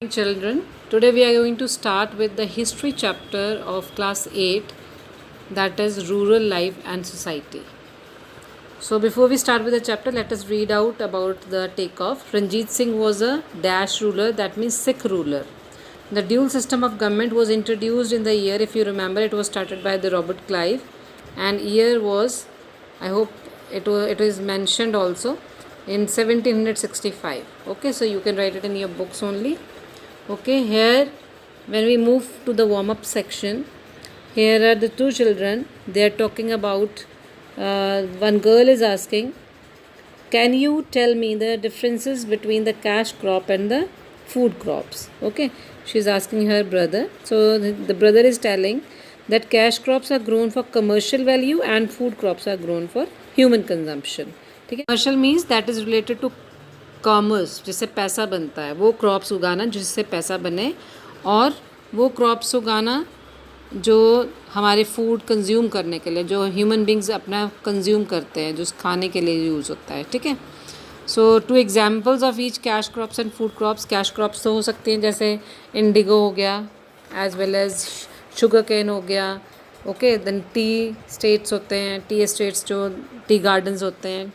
Children, today we are going to start with the history chapter of class 8, that is rural life and society. So before we start with the chapter, let us read out about the takeoff. Ranjit Singh was a dash ruler, that means Sikh ruler. The dual system of government was introduced in the year, if you remember, it was started by the Robert Clive, and year was, I hope it is mentioned also, in 1765. Okay, so you can write it in your books only. Okay, here when we move to the warm-up section, here are the two children. They are talking about, one girl is asking, can you tell me the differences between the cash crop and the food crops? Okay, she is asking her brother. So the brother is telling that cash crops are grown for commercial value and food crops are grown for human consumption. ठीक है, commercial means that is related to commerce, जिससे पैसा बनता है, वो crops उगाना जिससे पैसा बने, और वो क्रॉप्स उगाना जो हमारे फूड कंज्यूम करने के लिए, जो ह्यूमन बींग्स अपना कंज्यूम करते हैं, जो खाने के लिए यूज़ होता है. ठीक है, so two examples of each cash crops and food crops. Cash crops तो हो सकती हैं जैसे इंडिगो हो गया, as well as sugar cane हो गया. ओके, देन टी स्टेट्स होते हैं, टी एस्टेट्स जो टी गार्डन्स होते हैं,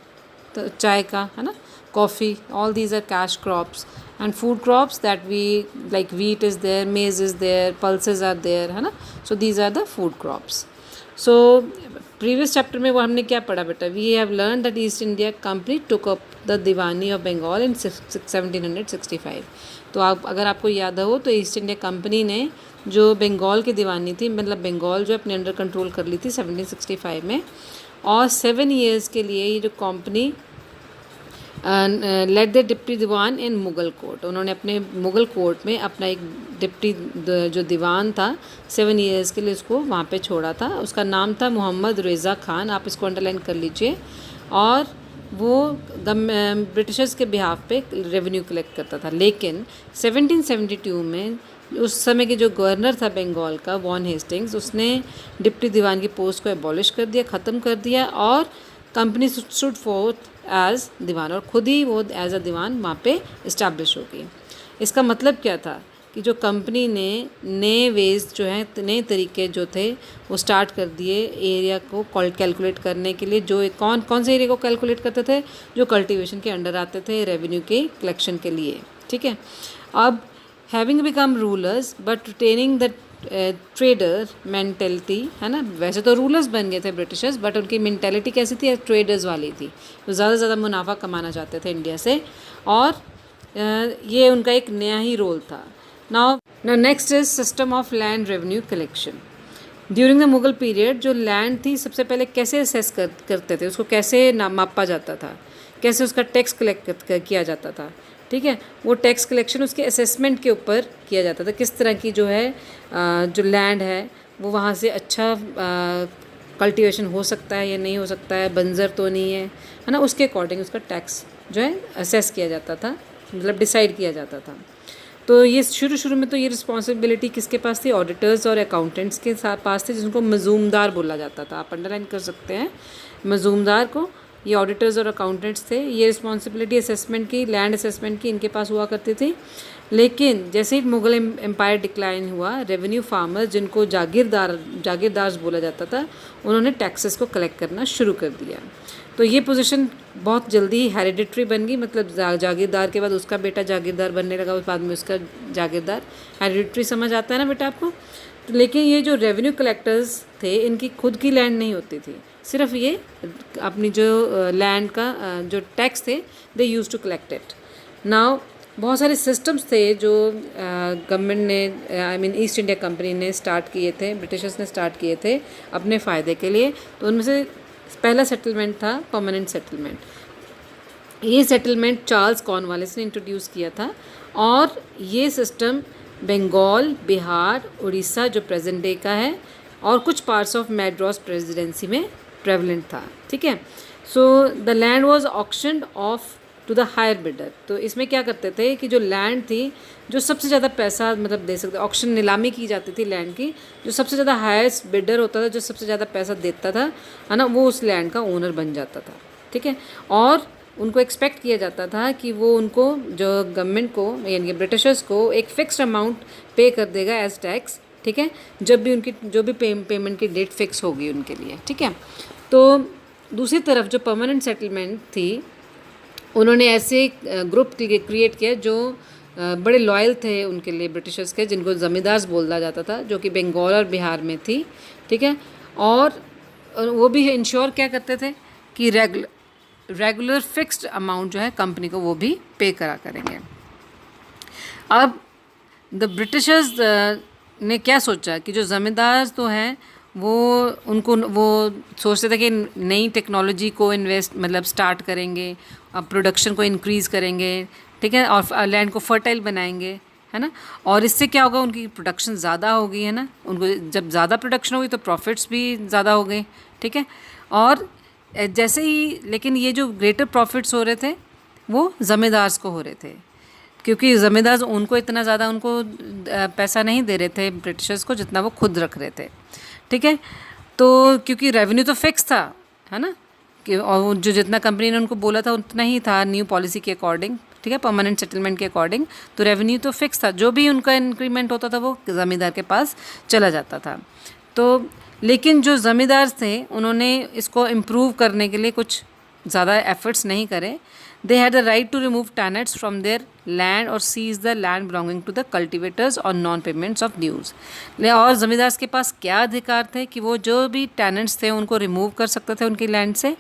तो चाय का है ना, coffee, all these are cash crops. And food crops that we like, wheat is there, maize is there, pulses are there, है ना. So these are the food crops. So previous chapter में वो हमने क्या पढ़ा बेटा? We have learned that East India Company took up the Diwani of Bengal in 1765. तो आप अगर आपको याद हो तो ईस्ट इंडिया कंपनी ने जो बंगाल की दीवानी थी, मतलब बंगाल जो अपने अंडर कंट्रोल कर ली थी 1765 में, और 7 years के लिए ये जो कंपनी लेट द डिप्टी दीवान इन मुग़ल कोर्ट, उन्होंने अपने मुग़ल कोर्ट में अपना एक डिप्टी जो दीवान था 7 years के लिए उसको वहाँ पे छोड़ा था. उसका नाम था मोहम्मद रेज़ा खान, आप इसको अंडरलाइन कर लीजिए. और वो ब्रिटिशर्स के बिहाफ पे रेवेन्यू कलेक्ट करता था. लेकिन 1772 में उस समय के जो गवर्नर था बंगाल का, वॉन हेस्टिंग्स, उसने डिप्टी दीवान की पोस्ट को एबॉलिश कर दिया, ख़त्म कर दिया, और कंपनी स्टूड फोर्थ एज दीवान, और ख़ुद ही वो एज अ दीवान वहाँ पे इस्टेब्लिश हो गई. इसका मतलब क्या था कि जो कंपनी ने नए वेज जो हैं, नए तरीके जो थे वो स्टार्ट कर दिए एरिया को कैलकुलेट करने के लिए. जो कौन कौन से एरिया को कैलकुलेट करते थे? जो कल्टीवेशन के अंडर आते थे रेवेन्यू के कलेक्शन के लिए. ठीक है, अब having become rulers but retaining the trader mentality, है ना. वैसे तो रूलर्स बन गए थे ब्रिटिशर्स, बट उनकी मेंटेलिटी कैसी थी? ट्रेडर्स वाली थी. वो ज़्यादा से ज़्यादा मुनाफा कमाना चाहते थे इंडिया से, और ये उनका एक नया ही रोल था. Now next is system of land revenue collection. During the Mughal period जो लैंड थी, सबसे पहले कैसे असेस करते थे, उसको कैसे मापा जाता था, कैसे उसका टैक्स कलेक्ट किया जाता था. ठीक है, वो टैक्स कलेक्शन उसके असेसमेंट के ऊपर किया जाता था. किस तरह की जो है जो लैंड है वो वहाँ से अच्छा कल्टीवेशन हो सकता है या नहीं हो सकता है, बंजर तो नहीं है, है ना. उसके अकॉर्डिंग उसका टैक्स जो है असेस किया जाता था, मतलब डिसाइड किया जाता था. तो ये शुरू में तो ये रिस्पॉन्सिबिलिटी किसके पास थी? ऑडिटर्स और अकाउंटेंट्स के पास थे, जिनको मजूमदार बोला जाता था. आप अंडरलाइन कर सकते हैं मजूमदार को. ये ऑडिटर्स और अकाउंटेंट्स थे. ये रिस्पॉन्सिबिलिटी असेसमेंट की, लैंड असेसमेंट की इनके पास हुआ करती थी. लेकिन जैसे ही मुग़ल एम्पायर डिक्लाइन हुआ, रेवेन्यू फार्मर्स, जिनको जागीरदार बोला जाता था, उन्होंने टैक्सेस को कलेक्ट करना शुरू कर दिया. तो ये पोजीशन बहुत जल्दी हेरिडिटरी बन गई, मतलब जागीरदार के बाद उसका बेटा जागीरदार बनने लगा, उस बाद में उसका जागीरदार. हेरिडिटरी समझ आता है ना बेटा आपको. लेकिन ये जो रेवेन्यू कलेक्टर्स थे, इनकी खुद की लैंड नहीं होती थी, सिर्फ ये अपनी जो लैंड का जो टैक्स थे, they use to collect it. Now बहुत सारे सिस्टम्स थे जो गवर्नमेंट ने, I mean East India company ने स्टार्ट किए थे, ब्रिटिशर्स ने स्टार्ट किए थे अपने फ़ायदे के लिए. तो उनमें से पहला सेटलमेंट था परमानेंट सेटलमेंट. ये सेटलमेंट चार्ल्स कॉर्नवालिस ने इंट्रोड्यूस किया था, और ये सिस्टम बंगाल, बिहार, उड़ीसा जो प्रेजेंट डे का है, और कुछ पार्ट्स ऑफ मैड्रास प्रेसिडेंसी में प्रेवलेंट था. ठीक है, so the land was auctioned off to the higher bidder. तो इसमें क्या करते थे कि जो लैंड थी, जो सबसे ज़्यादा पैसा मतलब दे सकते, ऑक्शन नीलामी की जाती थी लैंड की, जो सबसे ज़्यादा हाईएस्ट बिडर होता था, जो सबसे ज़्यादा पैसा देता था, है ना, वो उस लैंड का ओनर बन जाता था. ठीक है, और उनको एक्सपेक्ट किया जाता था कि वो उनको जो गवर्नमेंट को यानी कि ब्रिटिशर्स को एक फ़िक्स्ड अमाउंट पे कर देगा एज टैक्स, ठीक है, जब भी उनकी जो भी पेमेंट की डेट फिक्स होगी उनके लिए, ठीक है। तो दूसरी तरफ जो परमानेंट सेटलमेंट थी, उन्होंने ऐसे ग्रुप क्रिएट किया जो बड़े लॉयल थे उनके लिए ब्रिटिशर्स के, जिनको ज़मींदार बोला जाता था, जो कि बंगाल और बिहार में थी, ठीक है। और वो भी इंश्योर क्या करते थे कि रेगुलर फिक्स्ड अमाउंट जो है कंपनी को वो भी पे करा करेंगे। अब द ब्रिटिशर्स ने क्या सोचा कि जो ज़मींदार तो हैं वो उनको वो सोचते थे कि नई टेक्नोलॉजी को इन्वेस्ट मतलब स्टार्ट करेंगे, अब प्रोडक्शन को इंक्रीज़ करेंगे, ठीक है, और लैंड को फर्टाइल बनाएंगे, है ना। और इससे क्या होगा, उनकी प्रोडक्शन ज़्यादा होगी, है ना, उनको जब ज़्यादा प्रोडक्शन होगी तो प्रॉफिट्स भी ज़्यादा हो गए, ठीक है। और जैसे ही लेकिन ये जो ग्रेटर प्रॉफिट्स हो रहे थे वो ज़मींदार को हो रहे थे, क्योंकि ज़मींदार उनको इतना ज़्यादा उनको पैसा नहीं दे रहे थे ब्रिटिशर्स को जितना वो खुद रख रहे थे, ठीक है। तो क्योंकि रेवेन्यू तो फिक्स था, है ना, कि और जो जितना कंपनी ने उनको बोला था उतना ही था न्यू पॉलिसी के अकॉर्डिंग, ठीक है, परमानेंट सेटलमेंट के अकॉर्डिंग, तो रेवेन्यू तो फिक्स था, जो भी उनका इंक्रीमेंट होता था वो ज़मींदार के पास चला जाता था। तो लेकिन जो ज़मींदार थे उन्होंने इसको इम्प्रूव करने के लिए कुछ ज़्यादा एफर्ट्स नहीं करे। They had the right to remove tenants from their land और seize the land belonging to the cultivators और नॉन पेमेंट्स ऑफ ड्यूज़। और ज़मींदार के पास क्या अधिकार थे कि वो जो भी टैनेंट्स थे उनको रिमूव कर सकते थे उनकी लैंड से,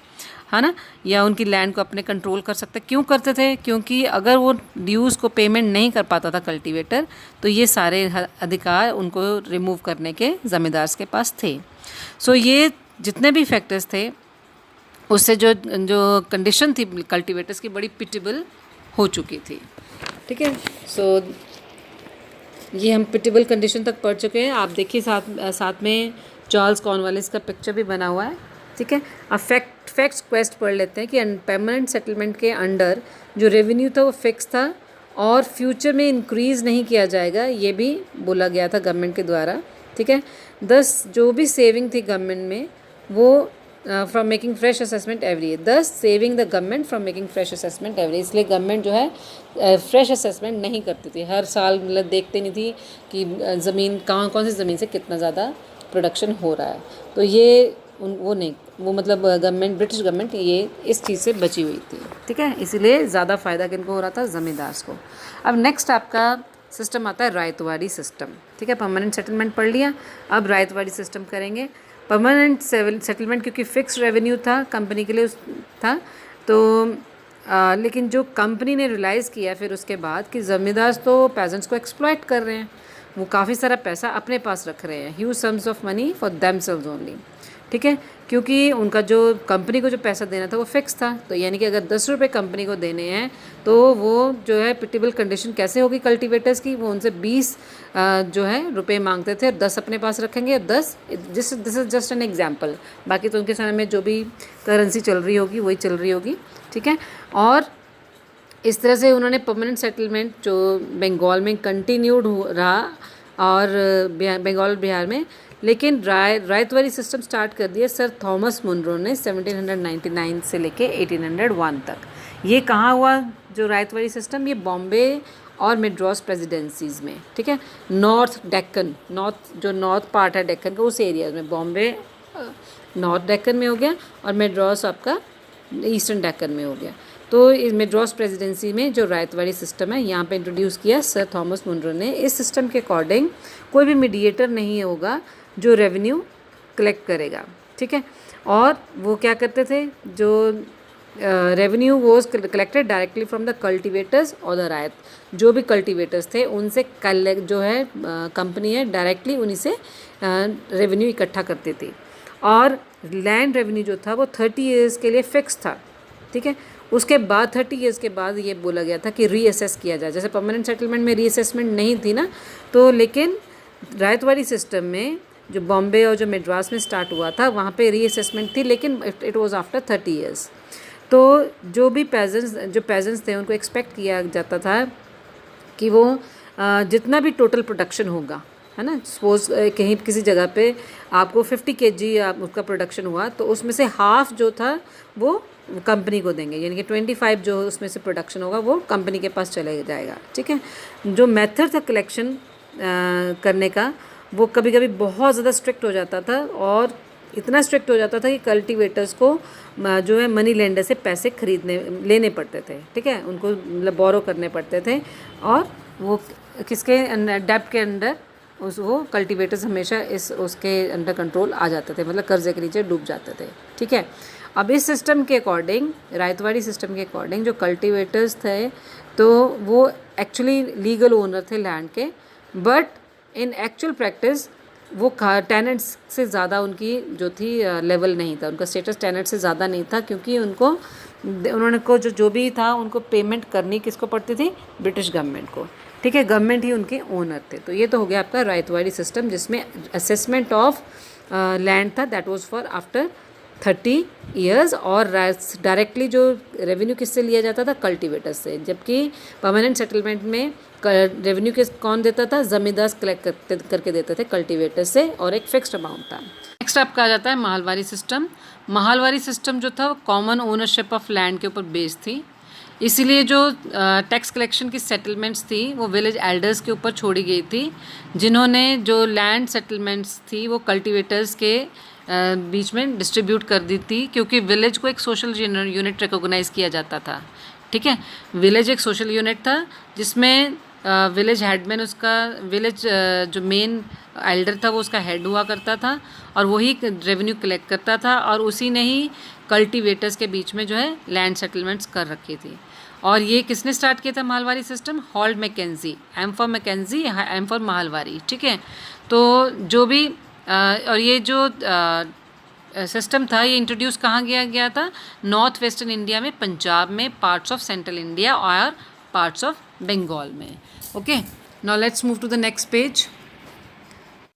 है ना, या उनकी लैंड को अपने कंट्रोल कर सकते। क्यों करते थे? क्योंकि अगर वो ड्यूज़ को पेमेंट नहीं कर पाता था कल्टीवेटर, तो ये सारे अधिकार उनको रिमूव करने के ज़मींदार के पास थे। सो ये जितने भी फैक्टर्स थे उससे जो जो कंडीशन थी कल्टीवेटर्स की बड़ी पिटेबल हो चुकी थी, ठीक है। सो ये हम पिटेबल कंडीशन तक पढ़ चुके हैं। आप देखिए साथ में चार्ल्स कॉर्नवालिस का पिक्चर भी बना हुआ है, ठीक है। अब फैक्ट्स क्वेस्ट पढ़ लेते हैं कि परमानेंट सेटलमेंट के अंडर जो रेवेन्यू था वो फिक्स था और फ्यूचर में इंक्रीज़ नहीं किया जाएगा, ये भी बोला गया था गवर्नमेंट के द्वारा, ठीक है। 10 जो भी सेविंग थी गवर्नमेंट में वो from making fresh assessment every year, 10 saving the government from making fresh assessment every, इसलिए गवर्नमेंट जो है फ्रेश असेसमेंट नहीं करती थी हर साल, मतलब देखते नहीं थी कि ज़मीन कौन सी ज़मीन से कितना ज़्यादा प्रोडक्शन हो रहा है। तो ये वो नहीं, वो मतलब गवर्नमेंट, ब्रिटिश गवर्नमेंट ये इस चीज़ से बची हुई थी, ठीक है। इसीलिए ज़्यादा फ़ायदा किनको हो रहा था? ज़मींदार को। अब नेक्स्ट आपका सिस्टम आता है रायतवाड़ी सिस्टम, ठीक है। परमानेंट सेटलमेंट पढ़ लिया, अब रायतवाड़ी सिस्टम करेंगे। परमानेंट सेटलमेंट क्योंकि फिक्स रेवेन्यू था कंपनी के लिए था, तो लेकिन जो कंपनी ने रियलाइज़ किया फिर उसके बाद कि ज़मींदार तो पेजेंट्स को एक्सप्लॉइट कर रहे हैं, वो काफ़ी सारा पैसा अपने पास रख रहे हैं, huge sums of money for themselves only, ठीक है। क्योंकि उनका जो कंपनी को जो पैसा देना था वो फिक्स था, तो यानी कि अगर 10 रुपये कंपनी को देने हैं तो वो जो है पिटेबल कंडीशन कैसे होगी कल्टीवेटर्स की, वो उनसे 20 जो है रुपए मांगते थे और 10 अपने पास रखेंगे और 10 this is just an example, बाकी तो उनके समय में जो भी करेंसी चल रही होगी वही चल रही होगी, ठीक है। और इस तरह से उन्होंने परमानेंट सेटलमेंट जो बंगाल में कंटिन्यूड रहा और बंगाल और बिहार में, लेकिन रायतवाड़ी सिस्टम स्टार्ट कर दिया सर थॉमस मुनरो ने 1799 से लेके 1801 तक। ये कहाँ हुआ जो रायतवाड़ी सिस्टम? ये बॉम्बे और मद्रास प्रेसिडेंसीज़ में, ठीक है। नॉर्थ डेक्कन, जो नॉर्थ पार्ट है डेक्कन का, उस एरिया में बॉम्बे नॉर्थ डेक्कन में हो गया और मद्रास आपका ईस्टर्न डेक्कन में हो गया। तो इस मद्रास प्रेसिडेंसी में जो रायतवाड़ी सिस्टम है यहाँ पे इंट्रोड्यूस किया सर थॉमस मुनरो ने। इस सिस्टम के अकॉर्डिंग कोई भी मीडिएटर नहीं होगा जो रेवेन्यू कलेक्ट करेगा, ठीक है। और वो क्या करते थे, जो revenue was collected directly from the cultivators और द रायत, जो भी कल्टीवेटर्स थे उनसे कलेक्ट जो है कंपनी है डायरेक्टली उन्हीं से रेवेन्यू इकट्ठा करती थी। और लैंड रेवेन्यू जो था वो 30 ईयर्स के लिए फिक्स था, ठीक है। उसके बाद 30 ईयर्स के बाद ये बोला गया था कि रीअसेस किया जाए, जैसे परमानेंट सेटलमेंट में रीअसेसमेंट नहीं थी ना, तो लेकिन रायतवाड़ी सिस्टम में जो बॉम्बे और जो मद्रास में स्टार्ट हुआ था वहाँ पे रीअसेसमेंट थी, लेकिन इट वाज आफ्टर 30 ईयर्स। तो जो भी पेजेंट्स थे उनको एक्सपेक्ट किया जाता था कि वो जितना भी टोटल प्रोडक्शन होगा, है ना, सपोज कहीं किसी जगह पे आपको 50 kg उसका प्रोडक्शन हुआ तो उसमें से हाफ जो था वो कंपनी को देंगे, यानी कि 25 जो उसमें से प्रोडक्शन होगा वो कंपनी के पास चले जाएगा। ठीक है, जो मेथड था कलेक्शन करने का वो कभी कभी बहुत ज़्यादा स्ट्रिक्ट हो जाता था, और इतना स्ट्रिक्ट हो जाता था कि कल्टीवेटर्स को जो है मनी लेंडर से पैसे लेने पड़ते थे। ठीक है, उनको मतलब बोरो करने पड़ते थे, और वो किसके डेब्ट के अंडर वो कल्टीवेटर्स हमेशा उसके अंडर कंट्रोल आ जाते थे, मतलब कर्जे के नीचे डूब जाते थे। ठीक है, अब इस सिस्टम के अकॉर्डिंग, रायतवाड़ी सिस्टम के अकॉर्डिंग जो कल्टीवेटर्स थे तो वो एक्चुअली लीगल ओनर थे लैंड के, बट इन एक्चुअल प्रैक्टिस वो टेनेंट्स से ज़्यादा उनकी जो थी लेवल नहीं था, उनका स्टेटस टेनेंट से ज़्यादा नहीं था, क्योंकि उन्होंने को जो भी था उनको पेमेंट करनी किसको पड़ती थी, ब्रिटिश गवर्नमेंट को। ठीक है, गवर्नमेंट ही उनके ओनर थे। तो ये तो हो गया आपका रायतवाड़ी सिस्टम, जिसमें असेसमेंट ऑफ लैंड था, that was for after 30 years, और डायरेक्टली जो रेवेन्यू किससे लिया जाता था, कल्टीवेटर्स से, जबकि परमानेंट सेटलमेंट में रेवेन्यू कौन देता था, ज़मींदार कलेक्ट करके देते थे कल्टीवेटर्स से, और एक फिक्स्ड अमाउंट था। नेक्स्ट आपका आ जाता है माहलवारी सिस्टम। माहलवारी सिस्टम जो था वो कॉमन ओनरशिप ऑफ लैंड के ऊपर बेस्ड थी, इसीलिए जो टैक्स कलेक्शन की सेटलमेंट्स थी वो विलेज एल्डर्स के ऊपर छोड़ी गई थी, जिन्होंने जो लैंड सेटलमेंट्स थी वो कल्टीवेटर्स के बीच में डिस्ट्रीब्यूट कर दी थी, क्योंकि विलेज को एक सोशल यूनिट रिकॉग्नाइज़ किया जाता था। ठीक है, विलेज एक सोशल यूनिट था जिसमें विलेज हेडमैन उसका विलेज जो मेन एल्डर था वो उसका हेड हुआ करता था, और वही रेवेन्यू कलेक्ट करता था, और उसी ने ही कल्टीवेटर्स के बीच में जो है लैंड सेटलमेंट्स कर रखी थी। और ये किसने स्टार्ट किया था Mahalwari system, Holt Mackenzie, M for Mackenzie, M for Mahalwari. ठीक है, तो जो भी और ये जो सिस्टम था ये इंट्रोड्यूस कहाँ किया गया था, नॉर्थ वेस्टर्न इंडिया में, पंजाब में, पार्ट्स ऑफ सेंट्रल इंडिया और पार्ट्स ऑफ बंगाल में। Okay, now let's move to the next page.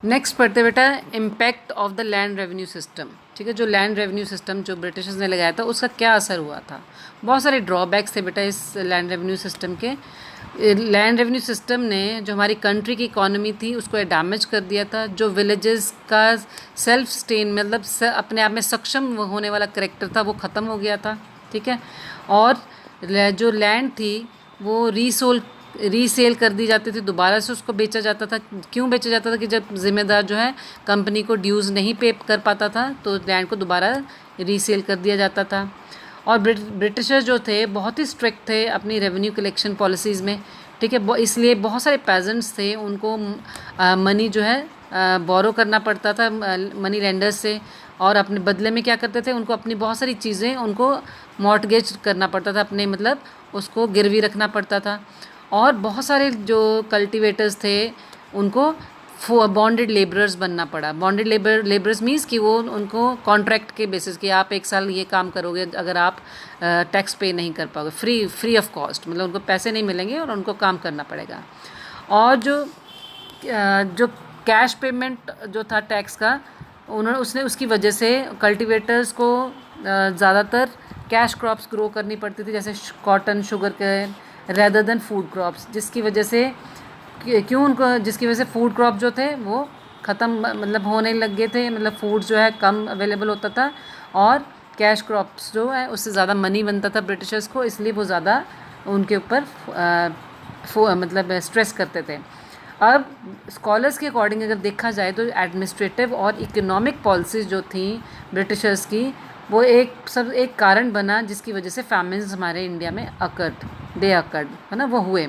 Next पढ़ते बेटा impact of the land revenue system. ठीक है, जो लैंड रेवेन्यू सिस्टम जो ब्रिटिशर्स ने लगाया था उसका क्या असर हुआ था। बहुत सारे ड्रॉबैक्स थे बेटा इस लैंड रेवेन्यू सिस्टम के। लैंड रेवेन्यू सिस्टम ने जो हमारी कंट्री की इकोनॉमी थी उसको डैमेज कर दिया था। जो विलेजेस का सेल्फ स्टेन मतलब अपने आप में सक्षम होने वाला करेक्टर था वो ख़त्म हो गया था। ठीक है, और जो लैंड थी वो रीसेल कर दी जाती थी, दोबारा से उसको बेचा जाता था। क्यों बेचा जाता था कि जब जिम्मेदार जो है कंपनी को ड्यूज़ नहीं पे कर पाता था तो लैंड को दोबारा रीसेल कर दिया जाता था। और ब्रिटिशर्स जो थे बहुत ही स्ट्रिक्ट थे अपनी रेवेन्यू कलेक्शन पॉलिसीज़ में। ठीक है, इसलिए बहुत सारे पेजेंट्स थे, उनको मनी जो है बोरो करना पड़ता था मनी लेंडर्स से, और अपने बदले में क्या करते थे, उनको अपनी बहुत सारी चीज़ें उनको मॉर्टगेज करना पड़ता था, अपने मतलब उसको गिरवी रखना पड़ता था। और बहुत सारे जो कल्टीवेटर्स थे उनको बॉन्डेड लेबरर्स बनना पड़ा। बॉन्डेड लेबरर्स मीन्स कि वो उनको कॉन्ट्रैक्ट के बेसिस कि आप 1 साल ये काम करोगे, अगर आप टैक्स पे नहीं कर पाओगे, फ्री ऑफ कॉस्ट, मतलब उनको पैसे नहीं मिलेंगे और उनको काम करना पड़ेगा। और जो कैश पेमेंट जो था टैक्स का उसने उसकी वजह से कल्टीवेटर्स को ज़्यादातर कैश क्रॉप्स ग्रो करनी पड़ती थी, जैसे cotton, sugar cane rather than food crops, जिसकी वजह से फूड क्रॉप जो थे वो ख़त्म मतलब होने लग गए थे, मतलब फूड जो है कम अवेलेबल होता था, और कैश क्रॉप्स जो है उससे ज़्यादा मनी बनता था ब्रिटिशर्स को, इसलिए वो ज़्यादा उनके ऊपर मतलब स्ट्रेस करते थे। अब स्कॉलर्स के अकॉर्डिंग अगर देखा जाए तो एडमिनिस्ट्रेटिव और इकोनॉमिक पॉलिसीज़ जो थी ब्रिटिशर्स की वो एक कारण बना जिसकी वजह से फैमिन्स हमारे इंडिया में अकर्ड है ना, वो हुए।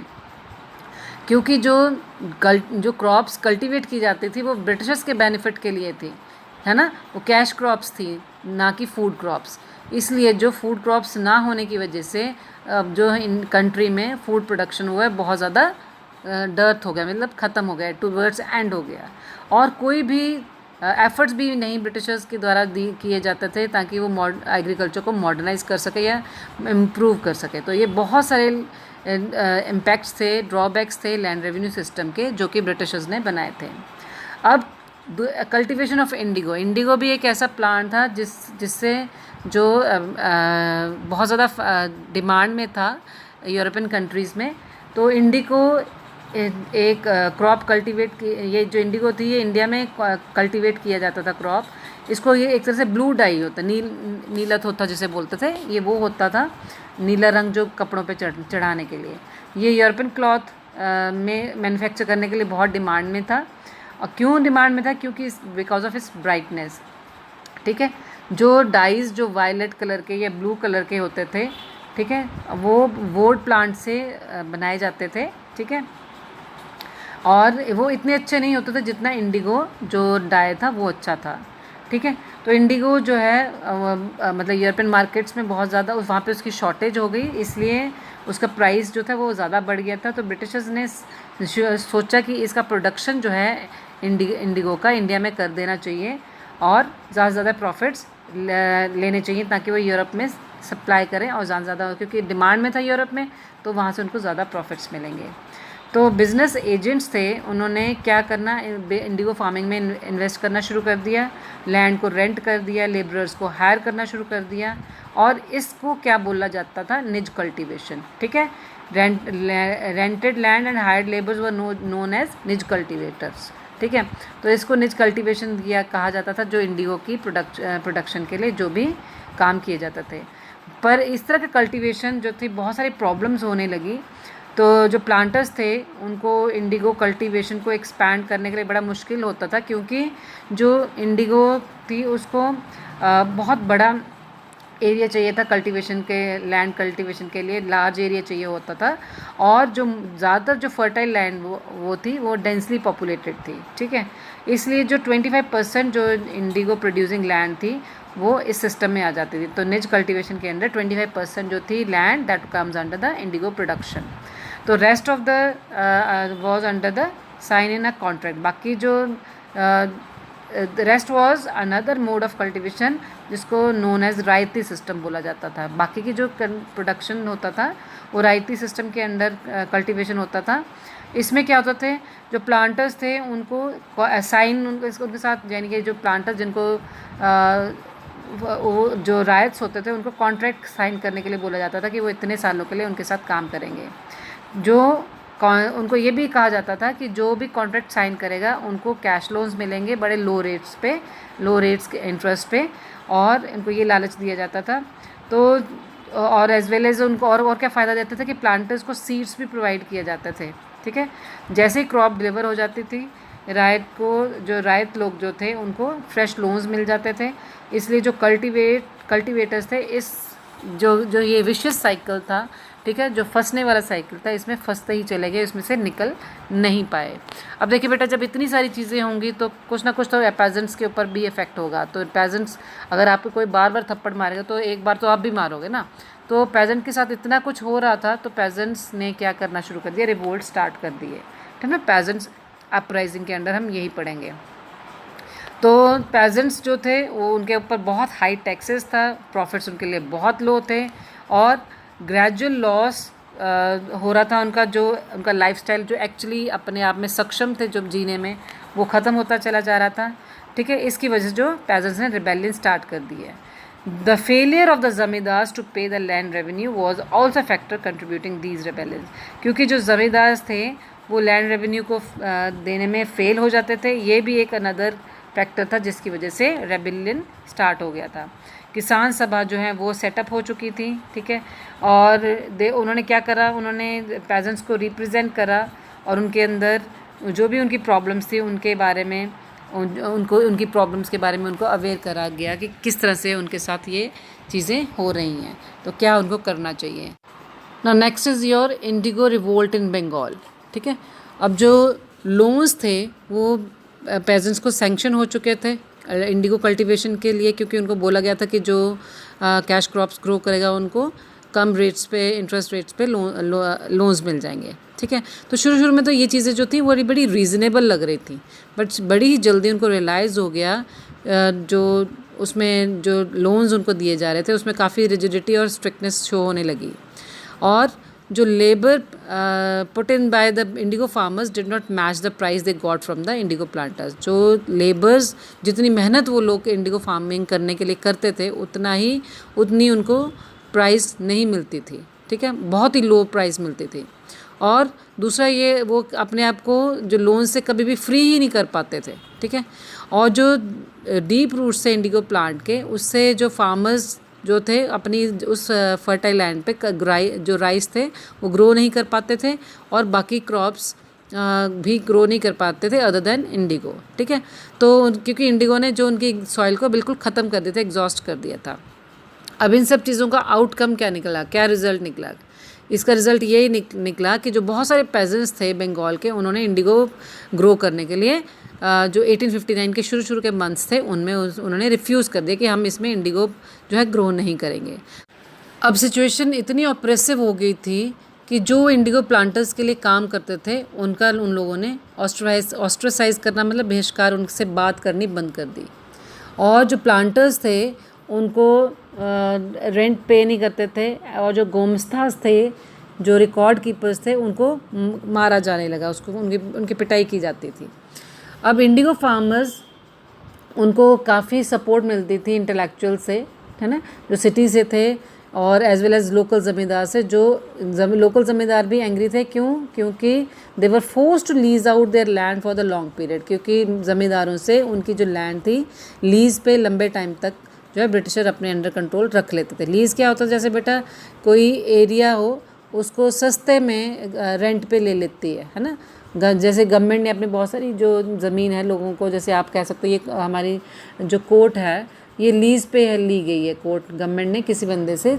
क्योंकि जो क्रॉप्स कल्टीवेट की जाती थी वो ब्रिटिशर्स के बेनिफिट के लिए थी, है ना, वो कैश क्रॉप्स थी ना कि फूड क्रॉप्स। इसलिए जो फूड क्रॉप्स ना होने की वजह से अब जो इन कंट्री में फूड प्रोडक्शन हुआ है बहुत ज़्यादा डर्थ हो गया, मतलब ख़त्म हो गया, टूवर्ड्स एंड हो गया। और कोई भी एफर्ट्स भी नहीं ब्रिटिशर्स के द्वारा किए जाते थे ताकि वो एग्रीकल्चर को मॉडर्नाइज़ कर सके या इम्प्रूव कर सके। तो ये बहुत सारे इम्पैक्ट्स थे, ड्रॉबैक्स थे लैंड रेवेन्यू सिस्टम के जो कि ब्रिटिशर्स ने बनाए थे। अब कल्टीवेशन ऑफ इंडिगो भी एक ऐसा प्लांट था जिससे जो बहुत ज़्यादा डिमांड में था यूरोपियन कंट्रीज़ में। तो इंडिगो एक क्रॉप कल्टीवेट की, ये जो इंडिगो थी ये इंडिया में कल्टीवेट किया जाता था क्रॉप। इसको ये एक तरह से ब्लू डाई होता है, नीलत होता जिसे बोलते थे, ये वो होता था नीला रंग जो कपड़ों पे चढ़ाने के लिए। ये यूरोपियन क्लॉथ में मैन्युफैक्चर करने के लिए बहुत डिमांड में था। और क्यों डिमांड में था? क्योंकि बिकॉज ऑफ इट्स ब्राइटनेस, ठीक है। जो डाइज जो वायलेट कलर के या ब्लू कलर के होते थे, ठीक है, वो वुड प्लांट से बनाए जाते थे, ठीक है, और वो इतने अच्छे नहीं होते थे जितना इंडिगो जो डाई था वो अच्छा था, ठीक है। तो इंडिगो जो है मतलब यूरोपियन मार्केट्स में बहुत ज़्यादा वहाँ पे उसकी शॉर्टेज हो गई, इसलिए उसका प्राइस जो था वो ज़्यादा बढ़ गया था। तो ब्रिटिशर्स ने सोचा कि इसका प्रोडक्शन जो है इंडिगो का इंडिया में कर देना चाहिए और ज़्यादा से ज़्यादा प्रॉफिट्स लेने चाहिए ताकि वो यूरोप में सप्लाई करें और ज़्यादा ज़्यादा, क्योंकि डिमांड में था यूरोप में, तो वहाँ से उनको ज़्यादा प्रॉफिट्स मिलेंगे। तो बिज़नेस एजेंट्स थे, उन्होंने क्या करना, इंडिगो फार्मिंग में इन्वेस्ट करना शुरू कर दिया, लैंड को रेंट कर दिया, लेबरर्स को हायर करना शुरू कर दिया, और इसको क्या बोला जाता था? निज कल्टीवेशन, ठीक है। Rented land and hired labours were known as nij cultivators, ठीक है। तो इसको निज कल्टीवेशन किया कहा जाता था, जो इंडिगो की प्रोडक्शन के लिए जो भी काम किए जाते थे। पर इस तरह के कल्टीवेशन जो थी बहुत सारी प्रॉब्लम्स होने लगी, तो जो प्लांटर्स थे उनको इंडिगो कल्टीवेशन को एक्सपैंड करने के लिए बड़ा मुश्किल होता था, क्योंकि जो इंडिगो थी उसको बहुत बड़ा एरिया चाहिए था कल्टीवेशन के, लैंड कल्टीवेशन के लिए लार्ज एरिया चाहिए होता था, और जो ज़्यादातर जो फर्टाइल लैंड वो थी वो डेंसली पॉपुलेटेड थी, ठीक है। इसलिए जो 25% जो इंडिगो प्रोड्यूसिंग लैंड थी वो इस सिस्टम में आ जाती थी। तो निज कल्टीवेशन के अंदर 25% जो थी land that comes under the indigo production, तो rest of the was under the sign in a contract. बाकी जो rest was another mode of cultivation जिसको नोन एज रायती सिस्टम बोला जाता था। बाकी की जो प्रोडक्शन होता था वो रायती सिस्टम के अंडर कल्टीवेशन होता था। इसमें क्या होता थे, जो प्लांटर्स थे उनको असाइन उनके साथ, यानी कि जो प्लांटर्स जिनको वो जो रायट्स होते थे उनको कॉन्ट्रैक्ट साइन करने के लिए बोला जाता था कि वो इतने सालों के लिए उनके साथ काम करेंगे। जो उनको ये भी कहा जाता था कि जो भी कॉन्ट्रैक्ट साइन करेगा उनको कैश लोन्स मिलेंगे बड़े लो रेट्स के इंटरेस्ट पे, और इनको ये लालच दिया जाता था। तो और एज वेल एज उनको और क्या फ़ायदा देते थे कि प्लांटर्स को सीड्स भी प्रोवाइड किए जाते थे, ठीक है। जैसे ही क्रॉप डिलीवर हो जाती थी, रायत लोग जो थे उनको फ्रेश लोन्स मिल जाते थे। इसलिए जो कल्टीवेटर्स थे, इस जो ये विशियस साइकिल था, ठीक है, जो फंसने वाला साइकिल था, इसमें फंसते ही चले गए, इसमें से निकल नहीं पाए। अब देखिए बेटा, जब इतनी सारी चीज़ें होंगी तो कुछ ना कुछ तो पेजेंट्स के ऊपर भी इफेक्ट होगा। तो पेजेंट्स, अगर आपको कोई बार बार थप्पड़ मारेगा तो एक बार तो आप भी मारोगे ना। तो पेजेंट के साथ इतना कुछ हो रहा था, तो पेजेंट्स ने क्या करना शुरू कर दिया? रिवोल्ट स्टार्ट कर दिए, ठीक है ना। पेजेंट्स अपराइजिंग के अंडर हम यही पढ़ेंगे। तो पेजेंट्स जो थे वो, उनके ऊपर बहुत हाई टैक्सेस था, प्रॉफिट्स उनके लिए बहुत लो थे, और ग्रेजुअल लॉस हो रहा था उनका लाइफस्टाइल जो एक्चुअली अपने आप में सक्षम थे जब जीने में, वो ख़त्म होता चला जा रहा था, ठीक है। इसकी वजह से जो पेजेंट्स ने रिबेलियन स्टार्ट कर दी है। The failure of the zamindars to pay the land revenue was also factor contributing these rebellions, क्योंकि जो जमींदार थे वो लैंड रेवेन्यू को देने में फेल हो जाते थे। ये भी एक अनदर फैक्टर था जिसकी वजह से रेबेलियन स्टार्ट हो गया था। किसान सभा जो है वो सेटअप हो चुकी थी, ठीक है, और उन्होंने क्या करा, उन्होंने पेजेंट्स को रिप्रेजेंट करा, और उनके अंदर जो भी उनकी प्रॉब्लम्स थी उनके बारे में उनकी प्रॉब्लम्स के बारे में उनको अवेयर करा गया कि किस तरह से उनके साथ ये चीज़ें हो रही हैं, तो क्या उनको करना चाहिए। ना next is your indigo revolt in Bengal, ठीक है। अब जो लोन्स थे वो पेजेंट्स को सैंक्शन हो चुके थे इंडिगो कल्टीवेशन के लिए, क्योंकि उनको बोला गया था कि जो कैश क्रॉप्स ग्रो करेगा उनको कम रेट्स पे, इंटरेस्ट रेट्स पे लोन्स मिल जाएंगे, ठीक है। तो शुरू में तो ये चीज़ें जो थी वो बड़ी रीज़नेबल लग रही थी, बट बड़ी ही जल्दी उनको रियलाइज़ हो गया जो उसमें जो लोन्स उनको दिए जा रहे थे उसमें काफ़ी रिजिडिटी और स्ट्रिक्टनेस शो होने लगी, और जो labour put in by the Indigo farmers did not match the price they got from the Indigo planters. जो लेबर्स, जितनी मेहनत वो लोग इंडिगो फार्मिंग करने के लिए करते थे उतनी उनको प्राइस नहीं मिलती थी, ठीक है, बहुत ही लो प्राइस मिलती थी। और दूसरा ये वो अपने आप को जो लोन से कभी भी फ्री ही नहीं कर पाते थे, ठीक है। और जो डीप रूट्स थे इंडिगो प्लांट के, उससे जो फार्मर्स जो थे अपनी उस फर्टाइल लैंड पे जो राइस थे वो ग्रो नहीं कर पाते थे, और बाकी क्रॉप्स भी ग्रो नहीं कर पाते थे अदर देन इंडिगो, ठीक है। तो क्योंकि इंडिगो ने जो उनकी सॉइल को बिल्कुल ख़त्म कर दिया था, एग्जॉस्ट कर दिया था। अब इन सब चीज़ों का आउटकम क्या निकला, क्या रिजल्ट निकला? इसका रिजल्ट यही निकला कि जो बहुत सारे पेजेंट्स थे बंगाल के, उन्होंने इंडिगो ग्रो करने के लिए जो 1859 के शुरू के मंथ्स थे उनमें उन्होंने रिफ्यूज़ कर दिया कि हम इसमें इंडिगो जो है ग्रो नहीं करेंगे। अब सिचुएशन इतनी ऑप्रेसिव हो गई थी कि जो इंडिगो प्लांटर्स के लिए काम करते थे उन लोगों ने ऑस्ट्रासाइज करना, मतलब बहिष्कार, उनसे बात करनी बंद कर दी। और जो प्लांटर्स थे उनको रेंट पे नहीं करते थे, और जो गोमस्तास थे, जो रिकॉर्ड कीपर्स थे, उनको मारा जाने लगा, उसको उनकी पिटाई की जाती थी। अब इंडिगो फार्मर्स, उनको काफ़ी सपोर्ट मिलती थी इंटेलेक्चुअल से, है ना, जो सिटी से थे, और एज वेल एज लोकल ज़मींदार से। जो लोकल ज़मींदार भी एंग्री थे, क्योंकि they were force to lease out their land for the long period, क्योंकि ज़मींदारों से उनकी जो लैंड थी लीज़ पे लंबे टाइम तक जो है ब्रिटिशर अपने अंडर कंट्रोल रख लेते थे। लीज़ क्या होता है? जैसे बेटा कोई एरिया हो, उसको सस्ते में रेंट पे ले लेती है ना। जैसे गवर्नमेंट ने अपनी बहुत सारी जो ज़मीन है लोगों को, जैसे आप कह सकते हो ये हमारी जो कोर्ट है ये लीज़ पे ली गई है। कोर्ट गवर्नमेंट ने किसी बंदे से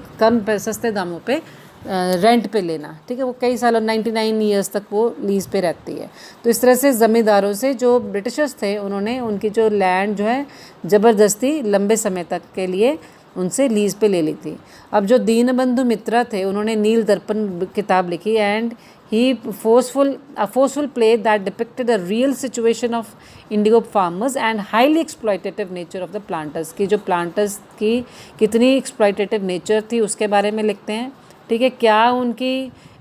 सस्ते दामों पे रेंट पे लेना, ठीक है। वो कई सालों 99 ईयर्स तक वो लीज़ पे रहती है। तो इस तरह से ज़मींदारों से जो ब्रिटिशर्स थे, उन्होंने उनकी जो लैंड जो है ज़बरदस्ती लंबे समय तक के लिए उनसे लीज़ पे ले ली थी। अब जो दीनबंधु मित्रा थे, उन्होंने नील दर्पण किताब लिखी, and he forceful play that depicted a real situation of indigo farmers and highly exploitative nature of the planters, की जो planters की कितनी exploitative nature थी उसके बारे में लिखते हैं, ठीक है। क्या उनकी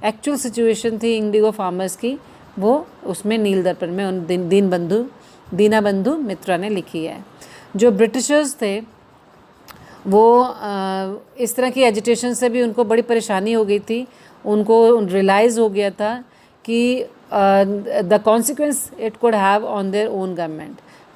एक्चुअल सिचुएशन थी इंडिगो फार्मर्स की, वो उसमें नील दर्पण में उन दीनबंधु मित्रा ने लिखी है। जो ब्रिटिशर्स थे वो इस तरह की एजिटेशन से भी उनको बड़ी परेशानी हो गई थी। उनको रियलाइज़ हो गया था कि the consequence it could have on their own government,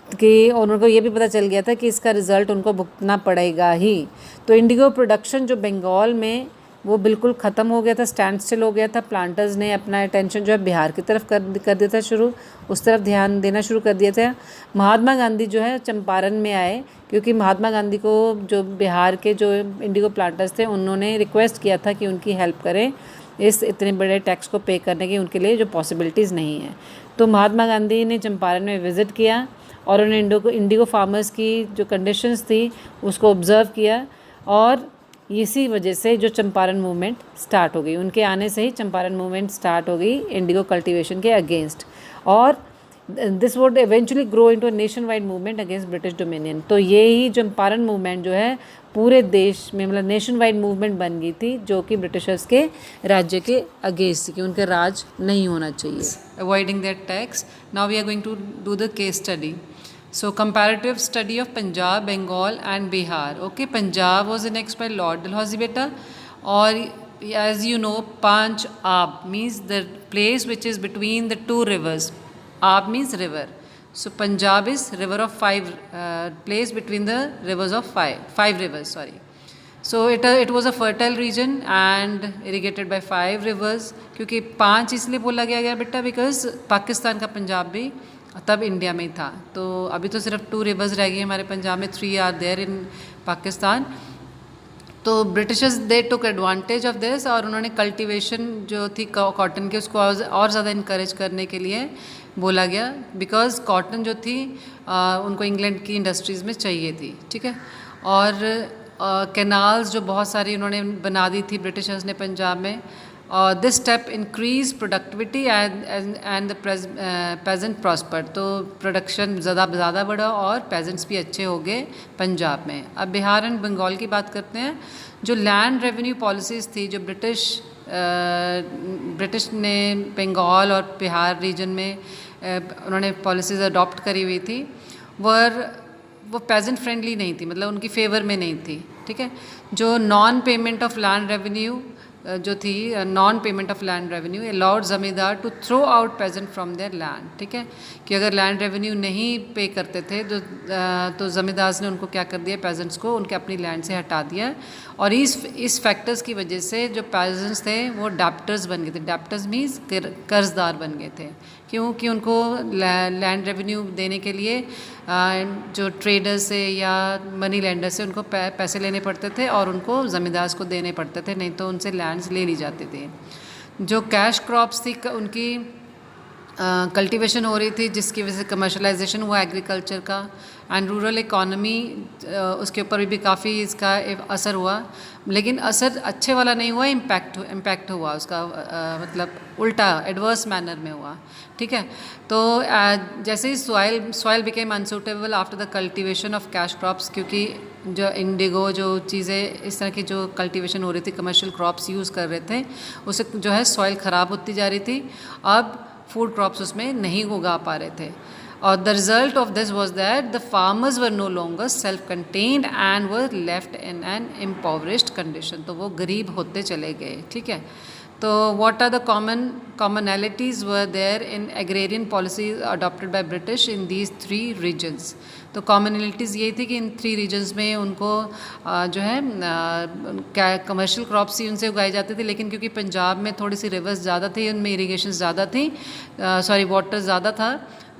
कि उनको ये भी पता चल गया था कि इसका रिज़ल्ट उनको भुगतना पड़ेगा ही। तो इंडिगो प्रोडक्शन जो बंगाल में वो बिल्कुल ख़त्म हो गया था, स्टैंड स्टिल हो गया था। प्लांटर्स ने अपना अटेंशन जो है बिहार की तरफ कर दिया था शुरू, उस तरफ ध्यान देना शुरू कर दिया था। महात्मा गांधी जो है चंपारण में आए, क्योंकि महात्मा गांधी को जो बिहार के जो इंडिगो प्लांटर्स थे उन्होंने रिक्वेस्ट किया था कि उनकी हेल्प करें इस इतने बड़े टैक्स को पे करने की, उनके लिए जो पॉसिबिलिटीज़ नहीं है। तो महात्मा गांधी ने चंपारण में विज़िट किया और उन्होंने इंडिगो फार्मर्स की जो कंडीशंस थी उसको ऑब्ज़र्व किया, और इसी वजह से जो चंपारण मूवमेंट स्टार्ट हो गई, उनके आने से ही चंपारण मूवमेंट स्टार्ट हो गई इंडिगो कल्टीवेशन के अगेंस्ट, और this would eventually grow into a nation wide movement against British dominion. तो ये ही चंपारण मूवमेंट जो है पूरे देश में, मतलब नेशन वाइड मूवमेंट बन गई थी, जो कि ब्रिटिशर्स के राज्य के अगेंस्ट, कि उनके राज नहीं होना चाहिए। Avoiding that tax. Now we are going to do the case study. So comparative study of Punjab, Bengal and Bihar. Okay, Punjab was annexed by Lord Dalhousie beta, or as you know, Panch Ab means the place which is between the two rivers. Ab means river. So Punjab is river of five, place between the rivers of five rivers. Sorry. So it was a fertile region and irrigated by 5 rivers. क्योंकि 5 इसलिए बोला गया बेटा because Pakistan का पंजाब भी तब India में ही था। तो अभी तो सिर्फ 2 रिवर्स रह गई हमारे पंजाब में, 3 आर देयर इन पाकिस्तान। तो britishers they took advantage of this, और उन्होंने कल्टीवेशन जो थी कॉटन की उसको और ज़्यादा इनकरेज करने के लिए बोला गया, बिकॉज कॉटन जो थी उनको इंग्लैंड की इंडस्ट्रीज़ में चाहिए थी, ठीक है। और कैनाल्स जो बहुत सारी उन्होंने बना दी थी ब्रिटिशर्स ने पंजाब में। This step increase productivity and the peasant prosper. तो प्रोडक्शन ज़्यादा बढ़ा और पेजेंट्स भी अच्छे हो गए पंजाब में। अब बिहार एंड बंगाल की बात करते हैं। जो लैंड रेवेन्यू पॉलिसीज़ थी जो ब्रिटिश ने बंगाल और बिहार रीजन में उन्होंने पॉलिसीज़ अडॉप्ट करी हुई थी, वो पेजेंट फ्रेंडली नहीं थी, मतलब उनकी फेवर में नहीं थी, ठीक है। जो non payment of land revenue जो थी non payment of land revenue allowed zamindar to throw out peasant from their land, ठीक है, कि अगर लैंड रेवेन्यू नहीं पे करते थे तो ज़मींदार ने उनको क्या कर दिया, पेजेंट्स को उनके अपनी लैंड से हटा दिया। और इस फैक्टर्स की वजह से जो पेजेंट्स थे वो डेप्टर्स बन गए थे। डेप्टर्स मीन्स कर्जदार बन गए थे, क्योंकि उनको लैंड रेवेन्यू देने के लिए जो ट्रेडर से या मनी लेंडर से उनको पैसे लेने पड़ते थे और उनको ज़मींदार को देने पड़ते थे, नहीं तो उनसे लैंड्स ले ली जाती थी। जो कैश क्रॉप्स थी उनकी कल्टीवेशन हो रही थी, जिसकी वजह से कमर्शलाइजेशन हुआ एग्रीकल्चर का, एंड रूरल इकॉनमी उसके ऊपर भी काफ़ी इसका असर हुआ, लेकिन असर अच्छे वाला नहीं हुआ, इम्पैक्ट हुआ उसका, मतलब उल्टा एडवर्स मैनर में हुआ, ठीक है। तो जैसे ही soil became unsuitable after the cultivation of cash crops, क्योंकि जो इंडिगो जो चीज़ें इस तरह की जो कल्टीवेशन हो रही थी, कमर्शियल क्रॉप्स यूज़ कर रहे थे, उससे जो है सॉइल ख़राब होती जा रही थी। अब फूड क्रॉप्स उसमें नहीं उगा पा रहे थे, और the result of this was that the farmers were no longer self contained and were left in an impoverished condition. तो वो गरीब होते चले गए, ठीक है। तो what are the commonalities were there in agrarian policies adopted by British in these 3 regions? तो कॉमनलिटीज़ यही थी कि इन 3 रीजन्स में उनको जो है कमर्शियल क्रॉप्स ही उनसे उगाई जाती थी, लेकिन क्योंकि पंजाब में थोड़ी सी रिवर्स ज़्यादा थी, उनमें इरीगेशन ज़्यादा थी, वाटर ज़्यादा था,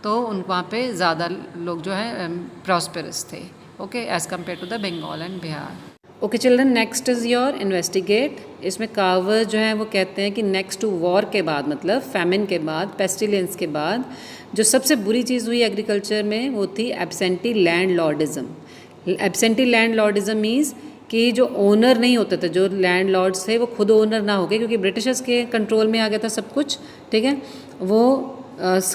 तो वहाँ पे ज़्यादा लोग जो है प्रॉस्पेरस थे, okay, as compare to the Bengal and Bihar. Okay children, next is your investigate. इसमें कावर जो है वो कहते हैं कि नेक्स्ट टू वॉर के बाद, मतलब फैमिन के बाद, पेस्टिलेंस के बाद, जो सबसे बुरी चीज़ हुई एग्रीकल्चर में वो थी absentee landlordism. Absentee landlordism means कि जो ओनर नहीं होते थे, जो लैंड लॉर्ड्स थे वो खुद ओनर ना हो गए, क्योंकि ब्रिटिशर्स के कंट्रोल में आ गया था सब कुछ, ठीक है। वो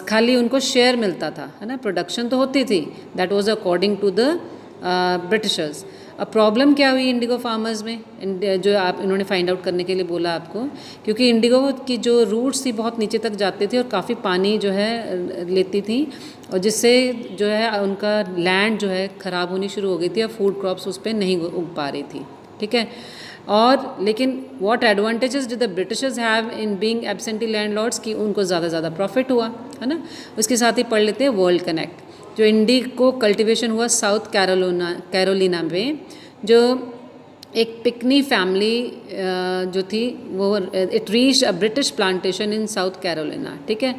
खाली उनको शेयर मिलता था, है ना, प्रोडक्शन तो होती थी, that was according to the Britishers. अब प्रॉब्लम क्या हुई इंडिगो फार्मर्स में, जो आप इन्होंने फाइंड आउट करने के लिए बोला आपको, क्योंकि इंडिगो की जो रूट्स थी बहुत नीचे तक जाते थे और काफ़ी पानी जो है लेती थी, और जिससे जो है उनका लैंड जो है ख़राब होनी शुरू हो गई थी और फूड क्रॉप्स उस पर नहीं उग पा रही थी, ठीक है। और लेकिन what advantages did the Britishers have in being absentee landlords, की उनको ज़्यादा प्रॉफिट हुआ, है ना। उसके साथ ही पढ़ लेते हैं वर्ल्ड कनेक्ट। जो इंडिगो कल्टीवेशन हुआ साउथ कैरोलिना में, जो एक पिकनी फैमिली जो थी वो it reached a British plantation in South Carolina, ठीक है।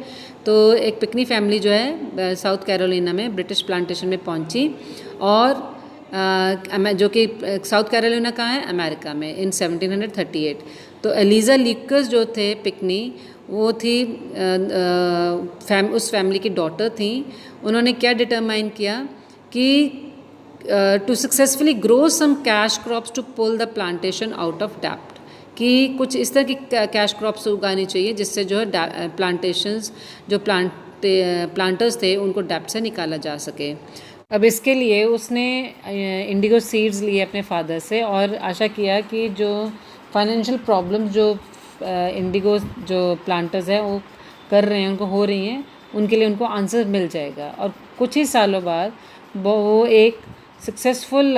तो एक पिकनी फैमिली जो है साउथ कैरोलिना में ब्रिटिश प्लांटेशन में पहुंची, और जो कि साउथ कैरोलिना कहाँ है, अमेरिका में, इन 1738। तो एलिज़ा लीकर्स जो थे पिकनी, वो थी उस फैमिली की डॉटर थी। उन्होंने क्या डिटरमाइन किया कि to successfully grow some cash crops to pull the plantation out of डेप्ट, कि कुछ इस तरह की कैश क्रॉप्स उगानी चाहिए जिससे जो है प्लांटेशंस जो प्लांटर्स थे उनको डेप्ट से निकाला जा सके। अब इसके लिए उसने इंडिगो सीड्स लिए अपने फादर से, और आशा किया कि जो फाइनेंशियल प्रॉब्लम्स जो इंडिगो जो प्लांटर्स हैं वो कर रहे हैं, उनको हो रही हैं, उनके लिए उनको आंसर मिल जाएगा। और कुछ ही सालों बाद वो एक successful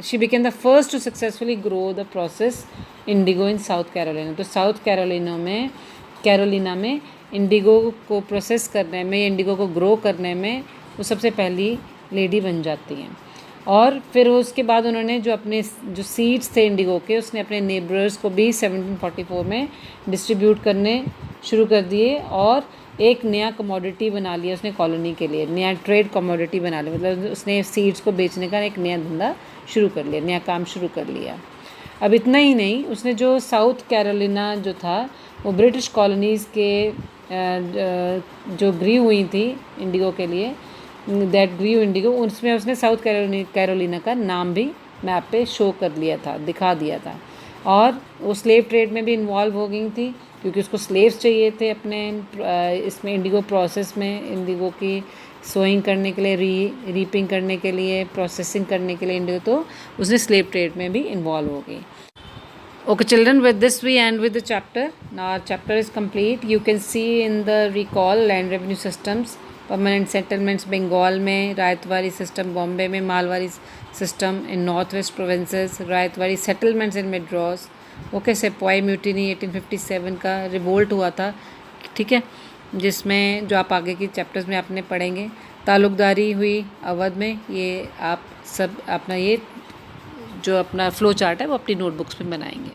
she became the first to successfully grow the process indigo in South Carolina. तो साउथ कैरोलिना में इंडिगो को प्रोसेस करने में, इंडिगो को ग्रो करने में वो सबसे पहली लेडी बन जाती हैं। और फिर उसके बाद उन्होंने जो सीड्स थे इंडिगो के, उसने अपने नेबर्स को भी 1744 में डिस्ट्रीब्यूट करने शुरू कर दिए, और एक नया कमोडिटी बना लिया उसने कॉलोनी के लिए, नया ट्रेड कमोडिटी बना लिया, मतलब उसने सीड्स को बेचने का एक नया धंधा शुरू कर लिया, नया काम शुरू कर लिया। अब इतना ही नहीं, उसने जो साउथ कैरोलिना जो था वो ब्रिटिश कॉलोनीज़ के जो ग्रीव हुई थी इंडिगो के लिए, दैट ग्रीव इंडिगो, उसमें उसने साउथ कैरोलिना का नाम भी मैप पे शो कर लिया था, दिखा दिया था। और वो स्लेव ट्रेड में भी इन्वॉल्व हो गई थी, क्योंकि उसको स्लेव्स चाहिए थे अपने इसमें इंडिगो प्रोसेस में, इंडिगो की सोइंग करने के लिए, रीपिंग करने के लिए, प्रोसेसिंग करने के लिए इंडिगो, तो उसने स्लेव ट्रेड में भी इन्वॉल्व हो गई। Okay children, with this we end with the chapter. Now our chapter is complete. You can see in the recall land revenue systems, permanent settlements Bengal में, रायतवाड़ी सिस्टम बॉम्बे में, Mahalwari system in North West provinces, Ryotwari settlements in Madras, वो कैसे पॉय mutiny 1857 का revolt हुआ था, ठीक है, जिसमें जो आप आगे की चैप्टर्स में आपने पढ़ेंगे। ताल्लुकदारी हुई अवध में, ये आप सब अपना ये जो अपना फ्लो चार्ट है वो अपनी नोटबुक्स में बनाएंगे।